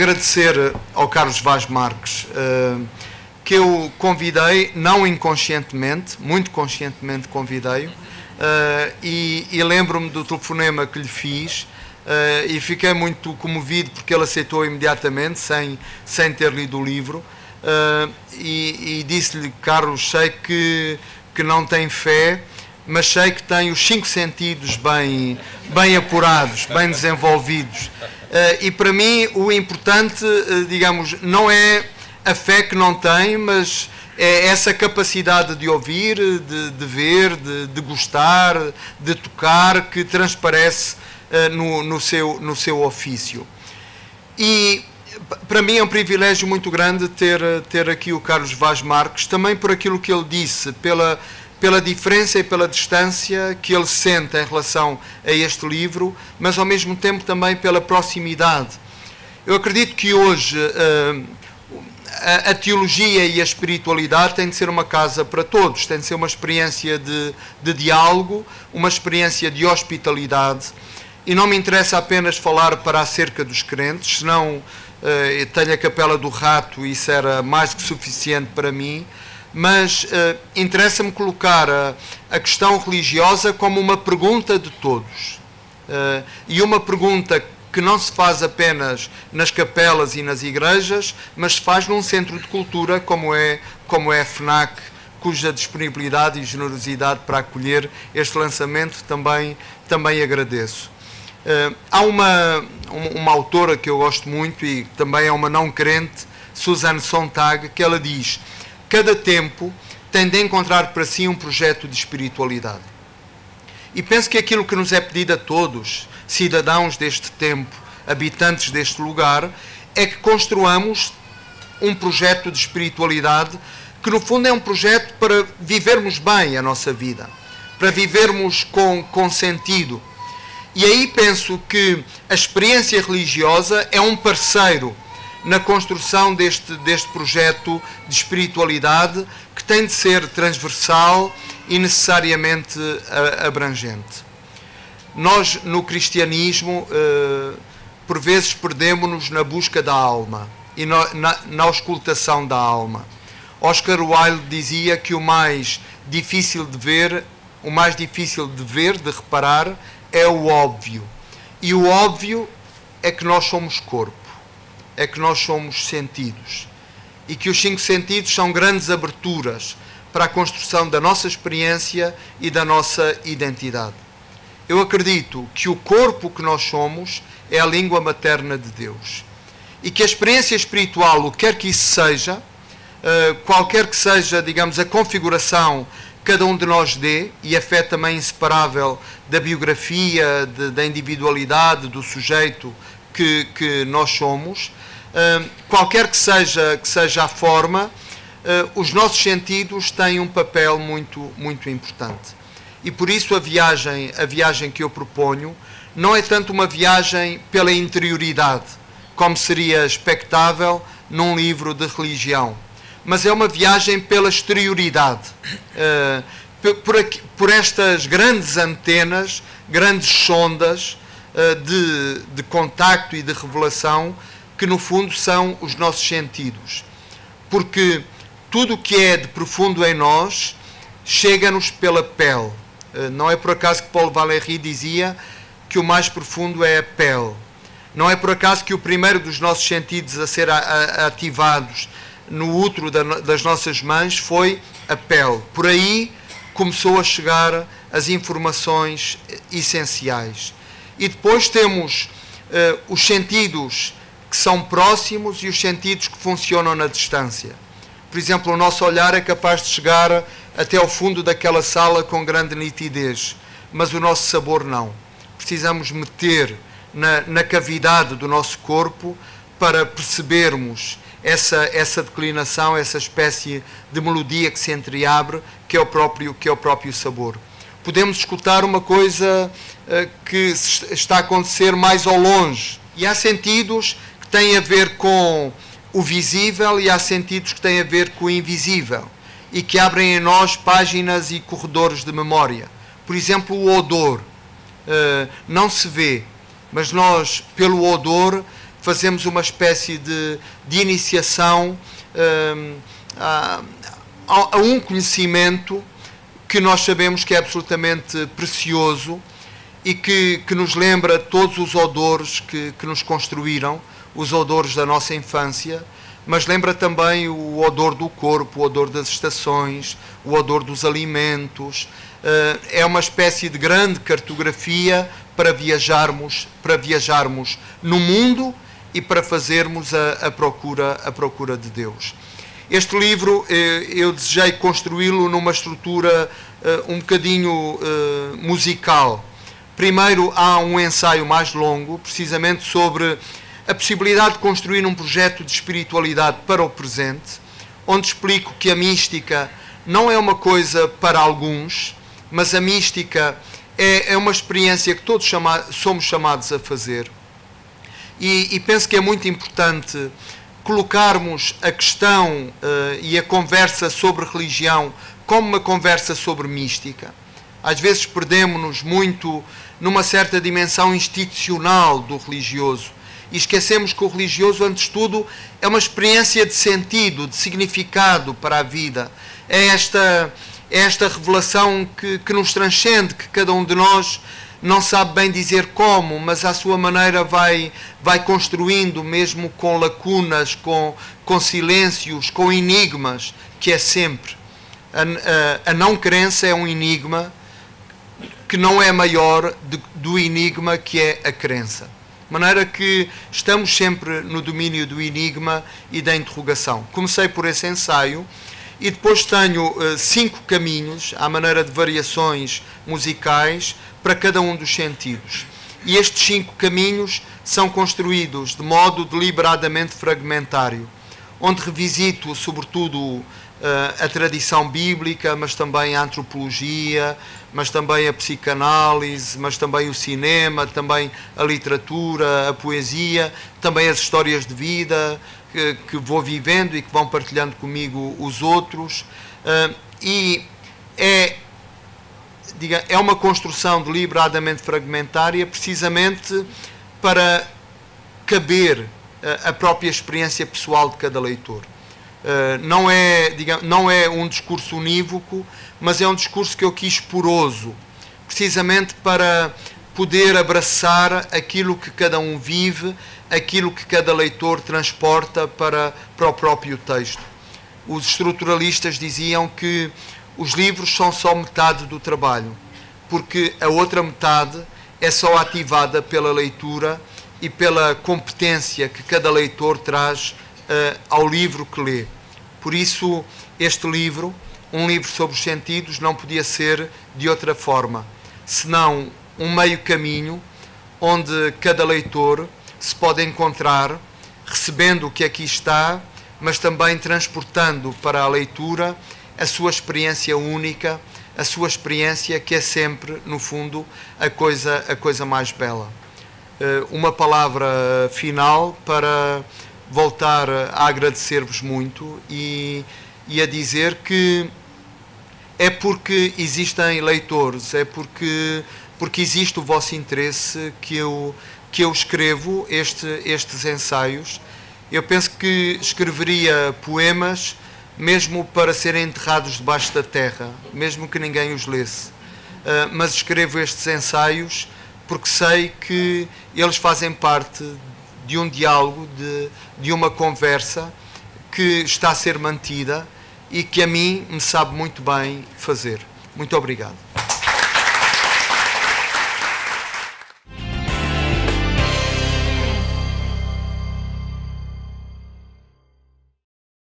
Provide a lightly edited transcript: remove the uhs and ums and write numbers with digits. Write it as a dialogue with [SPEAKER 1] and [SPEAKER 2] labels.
[SPEAKER 1] agradecer ao Carlos Vaz Marques, que eu convidei, não inconscientemente, muito conscientemente convidei-o, e lembro-me do telefonema que lhe fiz, e fiquei muito comovido porque ele aceitou imediatamente, sem ter lido o livro, e disse-lhe: Carlos, sei que não tem fé, mas sei que tem os 5 sentidos bem apurados, bem desenvolvidos. E para mim o importante, digamos, não é a fé que não tem, mas é essa capacidade de ouvir, de ver, de gostar, de tocar, que transparece no seu ofício. E para mim é um privilégio muito grande ter aqui o Carlos Vaz Marques, também por aquilo que ele disse, pela diferença e pela distância que ele sente em relação a este livro, mas ao mesmo tempo também pela proximidade. Eu acredito que hoje a teologia e a espiritualidade têm de ser uma casa para todos, tem de ser uma experiência de diálogo, uma experiência de hospitalidade, e não me interessa apenas falar para acerca dos crentes, senão tenho a Capela do Rato e isso era mais que suficiente para mim, mas interessa-me colocar a questão religiosa como uma pergunta de todos, e uma pergunta que não se faz apenas nas capelas e nas igrejas, mas se faz num centro de cultura como é a FNAC, cuja disponibilidade e generosidade para acolher este lançamento também agradeço. Há uma autora que eu gosto muito e também é uma não crente, Susan Sontag, que ela diz: cada tempo tem de encontrar para si um projeto de espiritualidade. E penso que aquilo que nos é pedido a todos, cidadãos deste tempo, habitantes deste lugar, é que construamos um projeto de espiritualidade que no fundo é um projeto para vivermos bem a nossa vida, para vivermos com sentido. E aí penso que a experiência religiosa é um parceiro na construção deste projeto de espiritualidade, que tem de ser transversal e necessariamente abrangente. Nós, no cristianismo, por vezes perdemos-nos na busca da alma e na auscultação da alma. Oscar Wilde dizia que o mais difícil de ver, de reparar, é o óbvio. E o óbvio é que nós somos corpo, é que nós somos sentidos. E que os 5 sentidos são grandes aberturas para a construção da nossa experiência e da nossa identidade. Eu acredito que o corpo que nós somos é a língua materna de Deus. E que a experiência espiritual, o que quer que isso seja, qualquer que seja, digamos, a configuração que cada um de nós dê, e a fé também inseparável da biografia, da individualidade, do sujeito que nós somos, qualquer que seja a forma, os nossos sentidos têm um papel muito, muito importante. E por isso a viagem que eu proponho não é tanto uma viagem pela interioridade, como seria expectável num livro de religião, mas é uma viagem pela exterioridade, por estas grandes antenas, grandes sondas de contacto e de revelação, que no fundo são os nossos sentidos. Porque tudo o que é de profundo em nós chega-nos pela pele. Não é por acaso que Paul Valéry dizia que o mais profundo é a pele. Não é por acaso que o primeiro dos nossos sentidos a ser ativados no útero das nossas mães foi a pele. Por aí começou a chegar as informações essenciais. E depois temos os sentidos que são próximos e os sentidos que funcionam na distância. Por exemplo, o nosso olhar é capaz de chegar até ao fundo daquela sala com grande nitidez, mas o nosso sabor não. Precisamos meter na cavidade do nosso corpo para percebermos essa declinação, essa espécie de melodia que se entreabre, que é o próprio sabor. Podemos escutar uma coisa que está a acontecer mais ao longe, e há sentidos que têm a ver com o visível e há sentidos que têm a ver com o invisível e que abrem em nós páginas e corredores de memória. Por exemplo, o odor não se vê, mas nós, pelo odor, fazemos uma espécie de iniciação a um conhecimento que nós sabemos que é absolutamente precioso e que nos lembra todos os odores que nos construíram, os odores da nossa infância, mas lembra também o odor do corpo, o odor das estações, o odor dos alimentos. É uma espécie de grande cartografia para viajarmos no mundo e para fazermos a procura de Deus. Este livro eu desejei construí-lo numa estrutura um bocadinho musical. Primeiro há um ensaio mais longo, precisamente sobre a possibilidade de construir um projeto de espiritualidade para o presente, onde explico que a mística não é uma coisa para alguns, mas a mística é uma experiência que todos somos chamados a fazer. E penso que é muito importante colocarmos a questão e a conversa sobre religião como uma conversa sobre mística. Às vezes perdemos-nos muito numa certa dimensão institucional do religioso e esquecemos que o religioso, antes de tudo, é uma experiência de sentido, de significado para a vida. É esta revelação que nos transcende, que cada um de nós não sabe bem dizer como, mas à sua maneira vai construindo, mesmo com lacunas, com silêncios, com enigmas, que é sempre. A não crença é um enigma que não é maior do enigma que é a crença. De maneira que estamos sempre no domínio do enigma e da interrogação. Comecei por esse ensaio e depois tenho 5 caminhos, à maneira de variações musicais, para cada um dos sentidos. E estes 5 caminhos são construídos de modo deliberadamente fragmentário, onde revisito, sobretudo, a tradição bíblica, mas também a antropologia, mas também a psicanálise, mas também o cinema, também a literatura, a poesia, também as histórias de vida que vou vivendo e que vão partilhando comigo os outros. E é uma construção deliberadamente fragmentária, precisamente para caber a própria experiência pessoal de cada leitor. Não é um discurso unívoco, mas é um discurso que eu quis poroso, precisamente para poder abraçar aquilo que cada um vive, aquilo que cada leitor transporta para o próprio texto. Os estruturalistas diziam que os livros são só metade do trabalho, porque a outra metade é só ativada pela leitura e pela competência que cada leitor traz ao livro que lê. Por isso, este livro, um livro sobre os sentidos, não podia ser de outra forma, senão um meio caminho onde cada leitor se pode encontrar, recebendo o que aqui está, mas também transportando para a leitura a sua experiência única, a sua experiência que é sempre, no fundo, a coisa mais bela. Uma palavra final para voltar a agradecer-vos muito e a dizer que é porque existem leitores, é porque existe o vosso interesse que eu escrevo estes ensaios. Eu penso que escreveria poemas mesmo para serem enterrados debaixo da terra, mesmo que ninguém os lesse. Mas escrevo estes ensaios porque sei que eles fazem parte de um diálogo, de uma conversa que está a ser mantida e que a mim me sabe muito bem fazer. Muito obrigado.